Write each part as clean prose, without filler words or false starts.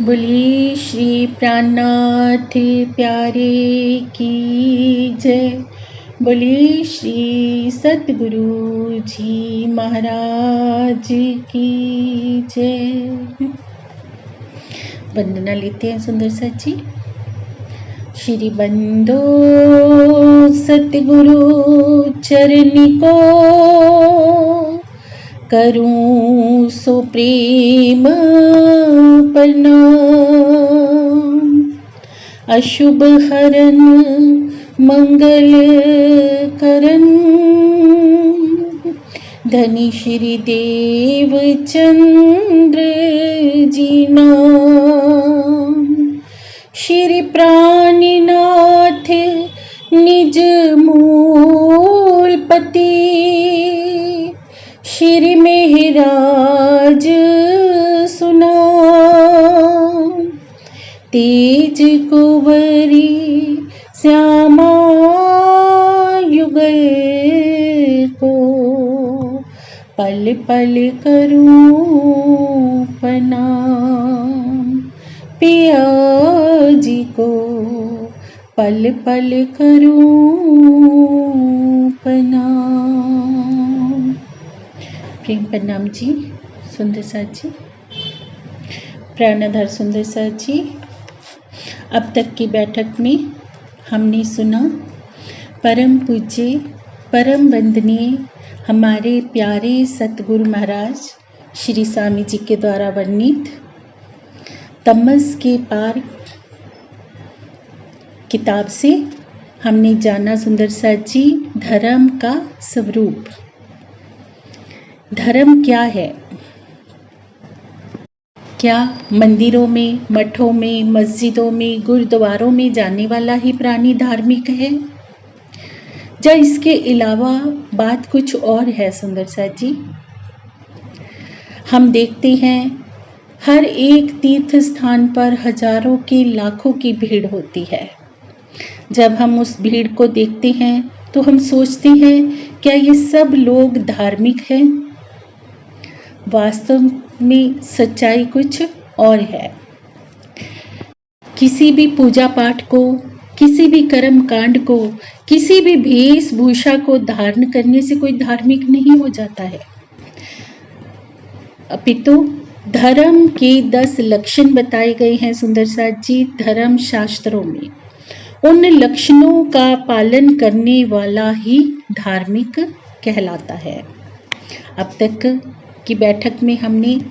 बोलिए श्री प्राणनाथ प्यारे की जय। बोलिए श्री सतगुरु जी महाराज की जय। वंदना लेते हैं सुंदर सा जी। श्री बंदो सतगुरु चरनी को करूं सो प्रेम प्रणाम। अशुभ हरन मंगल करन धनी श्री देव चंद्र जी नाम। श्री प्राणनाथ निज मूल पति श्री मेहराज सुनाम। तेज कुंवरी श्यामा युगल को पल पल करूं प्रणाम। पिया जी को पल पल करूं प्रणाम। प्रेम प्रणाम जी सुंदर साथ जी। प्राणाधार सुंदर साथ जी। अब तक की बैठक में हमने सुना परम पूज्य परम वंदनीय हमारे प्यारे सतगुरु महाराज श्री स्वामी जी के द्वारा वर्णित तमस के पार किताब से हमने जाना सुंदर साथ जी धर्म का स्वरूप। धर्म क्या है? क्या मंदिरों में, मठों में, मस्जिदों में, गुरुद्वारों में जाने वाला ही प्राणी धार्मिक है, या इसके अलावा बात कुछ और है? सुंदर साथ जी, हम देखते हैं हर एक तीर्थ स्थान पर हजारों की लाखों की भीड़ होती है। जब हम उस भीड़ को देखते हैं तो हम सोचते हैं क्या ये सब लोग धार्मिक हैं? वास्तव में सच्चाई कुछ और है। किसी भी पूजा पाठ को, किसी भी कर्म कांड को, किसी भी वेशभूषा को धारण करने से कोई धार्मिक नहीं हो जाता है। अपितु धर्म के 10 लक्षण बताए गए हैं सुंदर साथ जी धर्म शास्त्रों में। उन लक्षणों का पालन करने वाला ही धार्मिक कहलाता है। अब तक की बैठक में हमने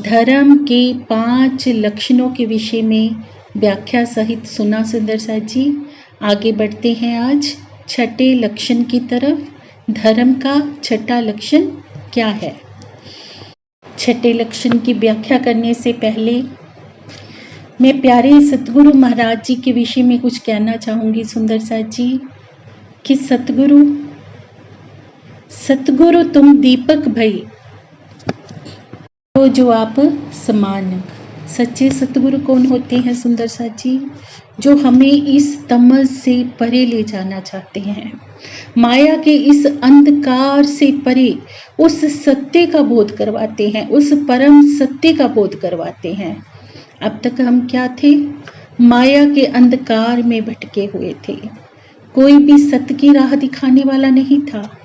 धर्म के 5 लक्षणों के विषय में व्याख्या सहित सुना सुंदर साथ जी। आगे बढ़ते हैं आज छठे लक्षण की तरफ। धर्म का छठा लक्षण क्या है? छठे लक्षण की व्याख्या करने से पहले मैं प्यारे सतगुरु महाराज जी के विषय में कुछ कहना चाहूंगी सुंदर साथ जी कि सतगुरु तुम दीपक भई तो जो आप समान। सच्चे सतगुरु कौन होते हैं सुंदर साथ जी? जो हमें इस तमस से परे ले जाना चाहते हैं, माया के इस अंधकार से परे उस सत्य का बोध करवाते हैं, उस परम सत्य का बोध करवाते हैं। अब तक हम क्या थे? माया के अंधकार में भटके हुए थे। कोई भी सत्य की राह दिखाने वाला नहीं था,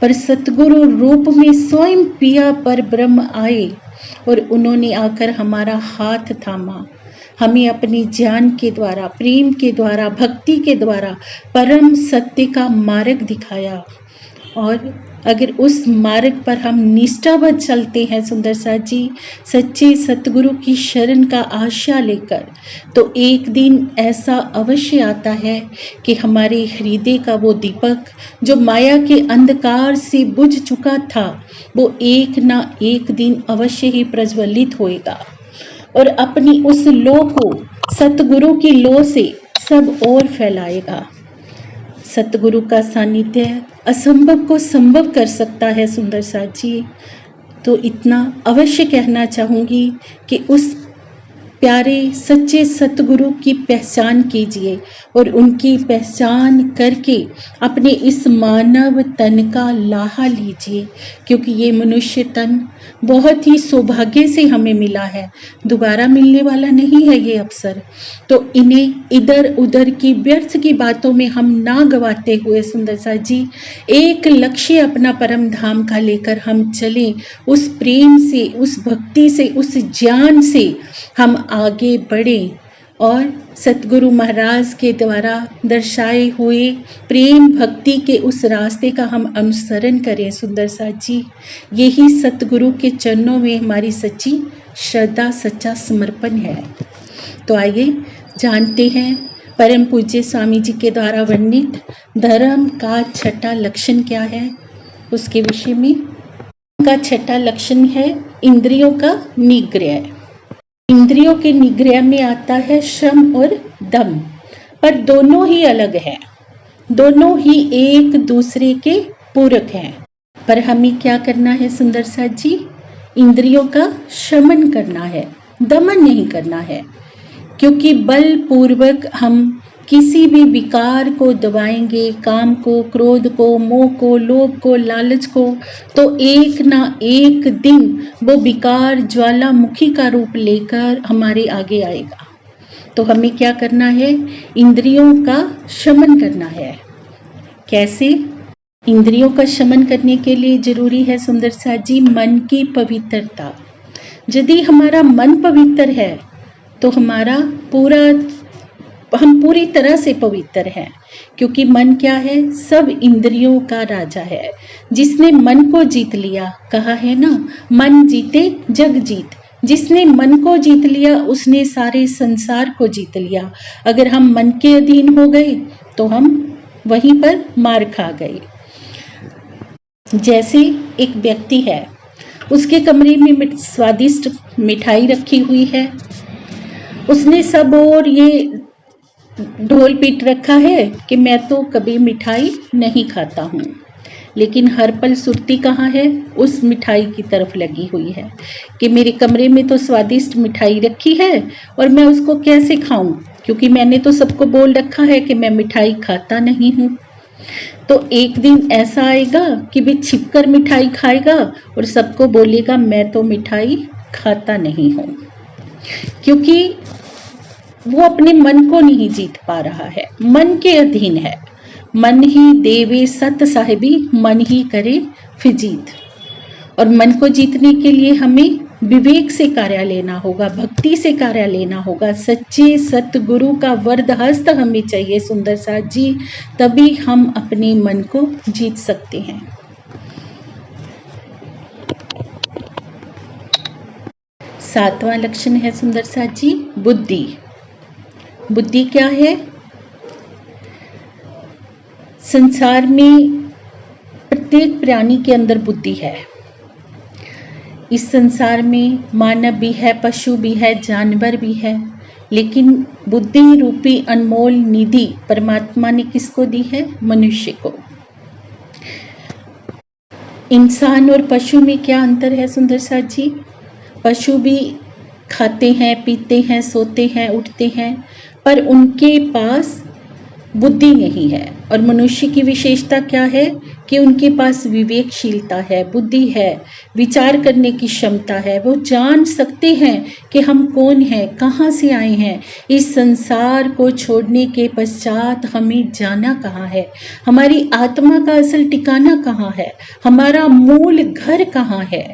पर सतगुरु रूप में स्वयं पिया पर ब्रह्म आए और उन्होंने आकर हमारा हाथ थामा, हमें अपने ज्ञान के द्वारा, प्रेम के द्वारा, भक्ति के द्वारा परम सत्य का मार्ग दिखाया। और अगर उस मार्ग पर हम निष्ठावत चलते हैं सुंदर साथ जी, सच्चे सतगुरु की शरण का आशा लेकर, तो एक दिन ऐसा अवश्य आता है कि हमारे हृदय का वो दीपक जो माया के अंधकार से बुझ चुका था, वो एक ना एक दिन अवश्य ही प्रज्वलित होएगा और अपनी उस लो को सतगुरु की लो से सब और फैलाएगा। सतगुरु का सानिध्य असंभव को संभव कर सकता है सुंदर साथ जी। तो इतना अवश्य कहना चाहूंगी कि उस प्यारे सच्चे सतगुरु की पहचान कीजिए और उनकी पहचान करके अपने इस मानव तन का लाहा लीजिए, क्योंकि ये मनुष्य तन बहुत ही सौभाग्य से हमें मिला है, दोबारा मिलने वाला नहीं है ये अवसर। तो इन्हें इधर उधर की व्यर्थ की बातों में हम ना गवाते हुए सुंदर सा जी एक लक्ष्य अपना परम धाम का लेकर हम चलें, उस प्रेम से, उस भक्ति से, उस ज्ञान से हम आगे बढ़ें और सतगुरु महाराज के द्वारा दर्शाए हुए प्रेम भक्ति के उस रास्ते का हम अनुसरण करें। सुंदर सा जी यही सतगुरु के चरणों में हमारी सच्ची श्रद्धा, सच्चा समर्पण है। तो आइए जानते हैं परम पूज्य स्वामी जी के द्वारा वर्णित धर्म का छठा लक्षण क्या है, उसके विषय में। का छठा लक्षण है इंद्रियों का निग्रह। इंद्रियों के निग्रह में आता है श्रम और दम, पर दोनों ही अलग है, दोनों ही एक दूसरे के पूरक हैं। पर हमें क्या करना है सुंदर सा जी, इंद्रियों का शमन करना है, दमन नहीं करना है, क्योंकि बलपूर्वक हम किसी भी विकार को दबाएंगे, काम को, क्रोध को, मोह को, लोभ को, लालच को, तो एक ना एक दिन वो विकार ज्वालामुखी का रूप लेकर हमारे आगे आएगा। तो हमें क्या करना है, इंद्रियों का शमन करना है। कैसे? इंद्रियों का शमन करने के लिए जरूरी है सुंदर सा जी मन की पवित्रता। यदि हमारा मन पवित्र है तो हम पूरी तरह से पवित्र हैं, क्योंकि मन क्या है, सब इंद्रियों का राजा है। जिसने मन को जीत लिया, कहा है ना, मन जीते जग जीत। जिसने मन को जीत लिया उसने सारे संसार को जीत लिया। अगर हम मन के अधीन हो गए तो हम वहीं पर मार खा गए। जैसे एक व्यक्ति है, उसके कमरे में स्वादिष्ट मिठाई रखी हुई है, उसने सब और ये ढोल पीट रखा है कि मैं तो कभी मिठाई नहीं खाता हूँ, लेकिन हर पल सुरती कहाँ है, उस मिठाई की तरफ लगी हुई है कि मेरे कमरे में तो स्वादिष्ट मिठाई रखी है और मैं उसको कैसे खाऊं, क्योंकि मैंने तो सबको बोल रखा है कि मैं मिठाई खाता नहीं हूँ। तो एक दिन ऐसा आएगा कि भी छिपकर मिठाई खाएगा और सबको बोलेगा मैं तो मिठाई खाता नहीं हूँ, क्योंकि वो अपने मन को नहीं जीत पा रहा है, मन के अधीन है। मन ही देवे सत साहिबी, मन ही करे फिजीत। और मन को जीतने के लिए हमें विवेक से कार्य लेना होगा, भक्ति से कार्य लेना होगा, सच्चे सतगुरु का वरद हस्त हमें चाहिए सुंदर सा जी, तभी हम अपने मन को जीत सकते हैं। सातवां लक्षण है सुंदर सा जी बुद्धि। बुद्धि क्या है? संसार में प्रत्येक प्राणी के अंदर बुद्धि है। इस संसार में मानव भी है, पशु भी है, जानवर भी है, लेकिन बुद्धि रूपी अनमोल निधि परमात्मा ने किसको दी है? मनुष्य को। इंसान और पशु में क्या अंतर है सुंदर सा जी? पशु भी खाते हैं, पीते हैं, सोते हैं, उठते हैं, पर उनके पास बुद्धि नहीं है। और मनुष्य की विशेषता क्या है कि उनके पास विवेकशीलता है, बुद्धि है, विचार करने की क्षमता है। वो जान सकते हैं कि हम कौन हैं, कहाँ से आए हैं, इस संसार को छोड़ने के पश्चात हमें जाना कहाँ है, हमारी आत्मा का असल ठिकाना कहाँ है, हमारा मूल घर कहाँ है।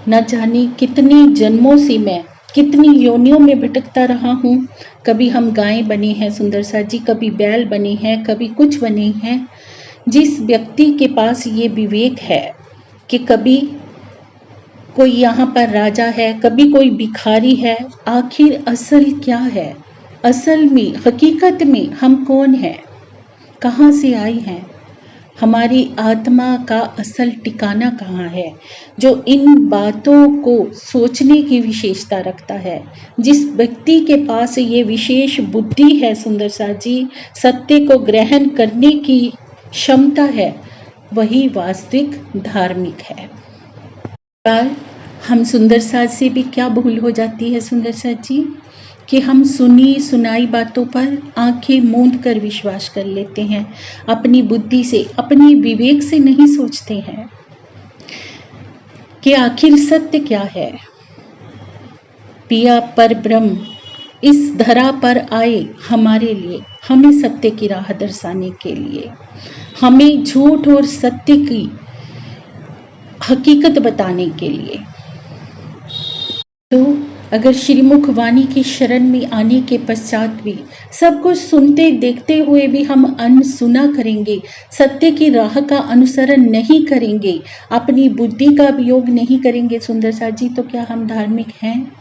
न जाने कितने जन्मों से मैं कितनी योनियों में भटकता रहा हूँ। कभी हम गाय बने हैं सुंदर सा जी, कभी बैल बने हैं, कभी कुछ बने हैं। जिस व्यक्ति के पास ये विवेक है कि कभी कोई यहाँ पर राजा है, कभी कोई भिखारी है, आखिर असल क्या है, असल में हकीकत में हम कौन हैं, कहाँ से आए हैं, हमारी आत्मा का असल ठिकाना कहाँ है, जो इन बातों को सोचने की विशेषता रखता है। जिस व्यक्ति के पास ये विशेष बुद्धि है सुंदर सा जी, सत्य को ग्रहण करने की क्षमता है, वही वास्तविक धार्मिक है। हम सुंदर साज से भी क्या भूल हो जाती है सुंदर साज जी, कि हम सुनी सुनाई बातों पर आंखें मूंद कर विश्वास कर लेते हैं, अपनी बुद्धि से, अपनी विवेक से नहीं सोचते हैं कि आखिर सत्य क्या है। पिया पर ब्रह्म इस धरा पर आए हमारे लिए, हमें सत्य की राह दर्शाने के लिए, हमें झूठ और सत्य की हकीकत बताने के लिए। तो अगर श्रीमुख वाणी की शरण में आने के पश्चात भी सब कुछ सुनते देखते हुए भी हम अनसुना करेंगे, सत्य की राह का अनुसरण नहीं करेंगे, अपनी बुद्धि का उपयोग नहीं करेंगे सुंदर साज जी, तो क्या हम धार्मिक हैं?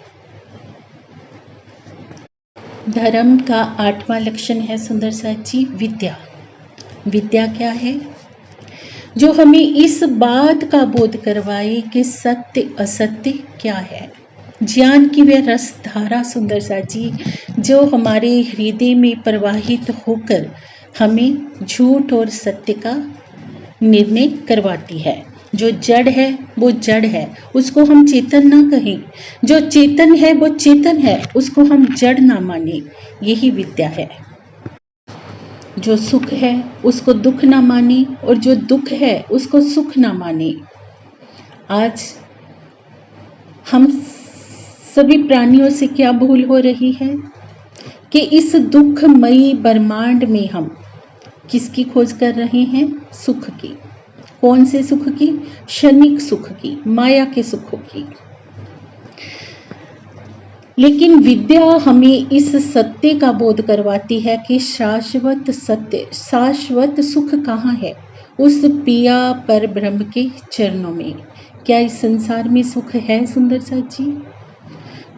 धर्म का 8वां लक्षण है सुंदर साज जी, विद्या। विद्या क्या है? जो हमें इस बात का बोध करवाए कि सत्य असत्य क्या है। ज्ञान की वह रस धारा सुंदर साज जी, जो हमारे हृदय में प्रवाहित होकर हमें झूठ और सत्य का निर्णय करवाती है। जो जड़ है वो जड़ है, उसको हम चेतन ना कहें, जो चेतन है वो चेतन है, उसको हम जड़ ना माने, यही विद्या है। जो सुख है उसको दुख ना माने और जो दुख है उसको सुख ना माने। आज हम सभी प्राणियों से क्या भूल हो रही है कि इस दुखमयी ब्रह्मांड में हम किसकी खोज कर रहे हैं? सुख की। कौन से सुख की? क्षणिक सुख की, माया के सुखों की। लेकिन विद्या हमें इस सत्य का बोध करवाती है कि शाश्वत सत्य, शाश्वत सुख कहाँ है? उस पिया पर ब्रह्म के चरणों में। क्या इस संसार में सुख है सुंदर साज जी?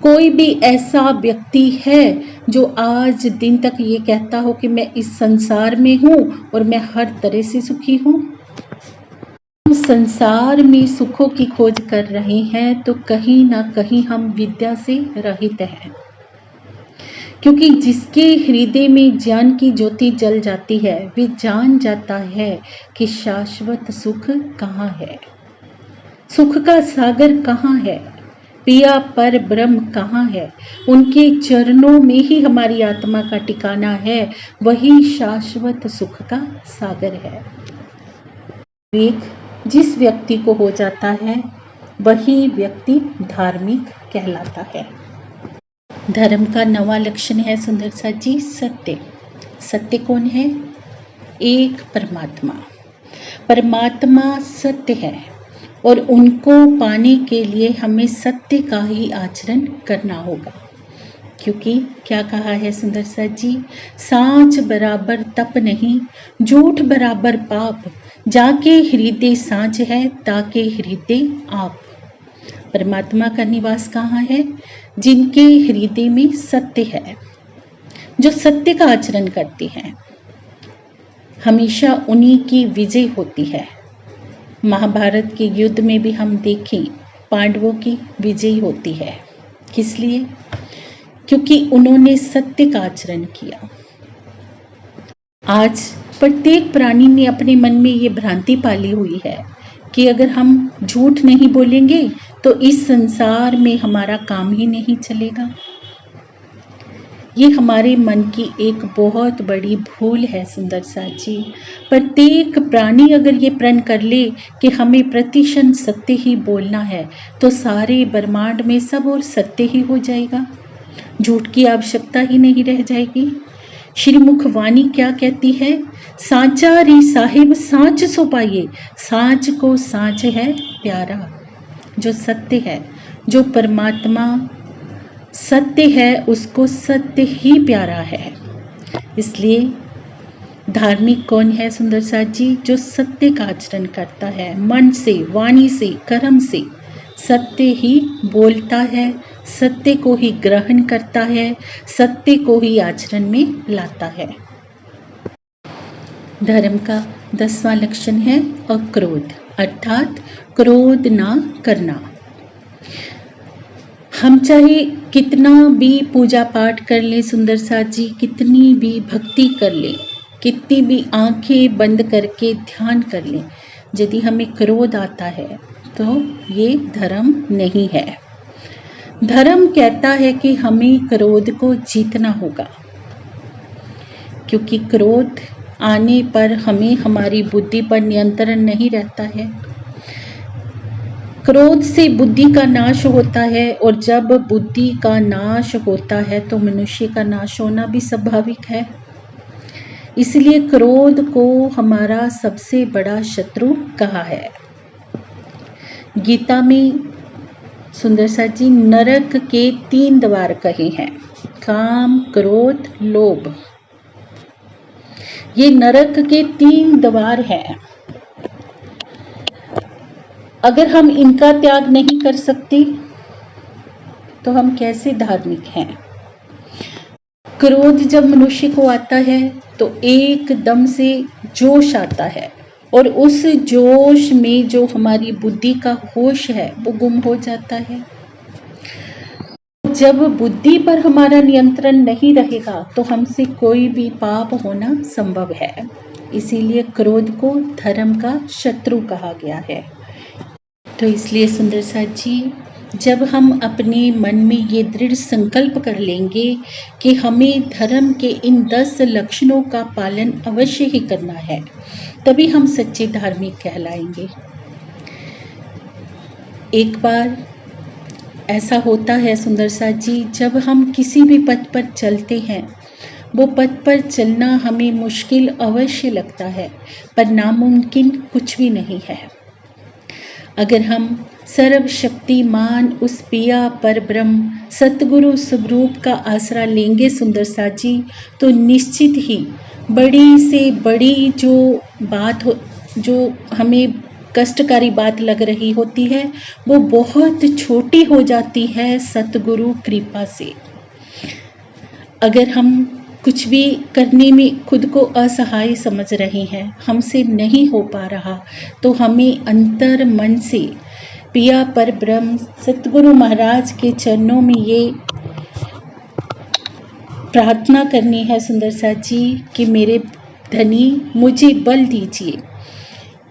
कोई भी ऐसा व्यक्ति है जो आज दिन तक ये कहता हो कि मैं इस संसार में हूं और मैं हर तरह से सुखी हूं? हम संसार में सुखों की खोज कर रहे हैं तो कहीं ना कहीं हम विद्या से रहित हैं, क्योंकि जिसके हृदय में ज्ञान की ज्योति जल जाती है वे जान जाता है कि शाश्वत सुख कहाँ है, सुख का सागर कहाँ है, पिया पर ब्रह्म कहाँ है। उनके चरणों में ही हमारी आत्मा का ठिकाना है, वही शाश्वत सुख का सागर है। विवेक जिस व्यक्ति को हो जाता है वही व्यक्ति धार्मिक कहलाता है। धर्म का 9वां लक्षण है सुंदर साज जी, सत्य। सत्य कौन है? एक परमात्मा। परमात्मा सत्य है और उनको पाने के लिए हमें सत्य का ही आचरण करना होगा, क्योंकि क्या कहा है सुंदर साज जी, सांच बराबर तप नहीं, झूठ बराबर पाप, जाके हृदय सांच है ताके हृदय आप। परमात्मा का निवास कहाँ है? जिनके हृदय में सत्य है, जो सत्य का आचरण करते हैं, हमेशा उन्हीं की विजय होती है। महाभारत के युद्ध में भी हम देखें पांडवों की विजय होती है। किस लिए? क्योंकि उन्होंने सत्य का आचरण किया। आज प्रत्येक प्राणी ने अपने मन में ये भ्रांति पाली हुई है कि अगर हम झूठ नहीं बोलेंगे तो इस संसार में हमारा काम ही नहीं चलेगा। ये हमारे मन की एक बहुत बड़ी भूल है सुंदर साज जी। प्रत्येक प्राणी अगर ये प्रण कर ले कि हमें प्रतिक्षण सत्य ही बोलना है तो सारे ब्रह्मांड में सब और सत्य ही हो जाएगा, झूठ की आवश्यकता ही नहीं रह जाएगी। श्रीमुख वाणी क्या कहती है? सांचा रे साहिब सांच सो पाइए, सांच को सांच है प्यारा। जो सत्य है, जो परमात्मा सत्य है, उसको सत्य ही प्यारा है। इसलिए धार्मिक कौन है सुंदर साज जी? जो सत्य का आचरण करता है, मन से, वाणी से, कर्म से सत्य ही बोलता है, सत्य को ही ग्रहण करता है, सत्य को ही आचरण में लाता है। धर्म का 10वां लक्षण है अक्रोध, अर्थात क्रोध ना करना। हम चाहे कितना भी पूजा पाठ कर ले सुंदर साज जी, कितनी भी भक्ति कर ले, कितनी भी आंखें बंद करके ध्यान कर ले, यदि हमें क्रोध आता है तो ये धर्म नहीं है। धर्म कहता है कि हमें क्रोध को जीतना होगा, क्योंकि क्रोध आने पर हमें हमारी बुद्धि पर नियंत्रण नहीं रहता है। क्रोध से बुद्धि का नाश होता है, और जब बुद्धि का नाश होता है तो मनुष्य का नाश होना भी स्वाभाविक है। इसलिए क्रोध को हमारा सबसे बड़ा शत्रु कहा है। गीता में सुंदर सा जी नरक के 3 द्वार कहे हैं, काम, क्रोध, लोभ। ये नरक के 3 द्वार हैं। अगर हम इनका त्याग नहीं कर सकते तो हम कैसे धार्मिक हैं। क्रोध जब मनुष्य को आता है तो एकदम से जोश आता है, और उस जोश में जो हमारी बुद्धि का होश है वो गुम हो जाता है। जब बुद्धि पर हमारा नियंत्रण नहीं रहेगा तो हमसे कोई भी पाप होना संभव है। इसीलिए क्रोध को धर्म का शत्रु कहा गया है। तो इसलिए सुंदर सा जी, जब हम अपने मन में ये दृढ़ संकल्प कर लेंगे कि हमें धर्म के इन 10 लक्षणों का पालन अवश्य ही करना है, तभी हम सच्चे धार्मिक कहलाएंगे। एक बार ऐसा होता है सुंदर सा जी, जब हम किसी भी पथ पर चलते हैं, वो पथ पर चलना हमें मुश्किल अवश्य लगता है, पर नामुमकिन कुछ भी नहीं है। अगर हम सर्वशक्तिमान उस पिया पर ब्रह्म सतगुरु स्वरूप का आसरा लेंगे सुंदर सा जी, तो निश्चित ही बड़ी से बड़ी जो बात हो, जो हमें कष्टकारी बात लग रही होती है, वो बहुत छोटी हो जाती है सतगुरु कृपा से। अगर हम कुछ भी करने में खुद को असहाय समझ रहे हैं, हमसे नहीं हो पा रहा, तो हमें अंतर मन से पिया पर ब्रह्म सतगुरु महाराज के चरणों में ये प्रार्थना करनी है सुंदर सा जी कि मेरे धनी मुझे बल दीजिए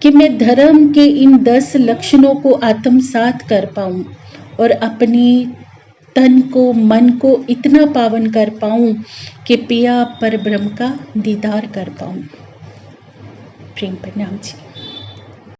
कि मैं धर्म के इन 10 लक्षणों को आत्मसात कर पाऊं और अपनी तन को, मन को इतना पावन कर पाऊं कि पिया पर ब्रह्म का दीदार कर पाऊं। प्रेम प्रणाम जी।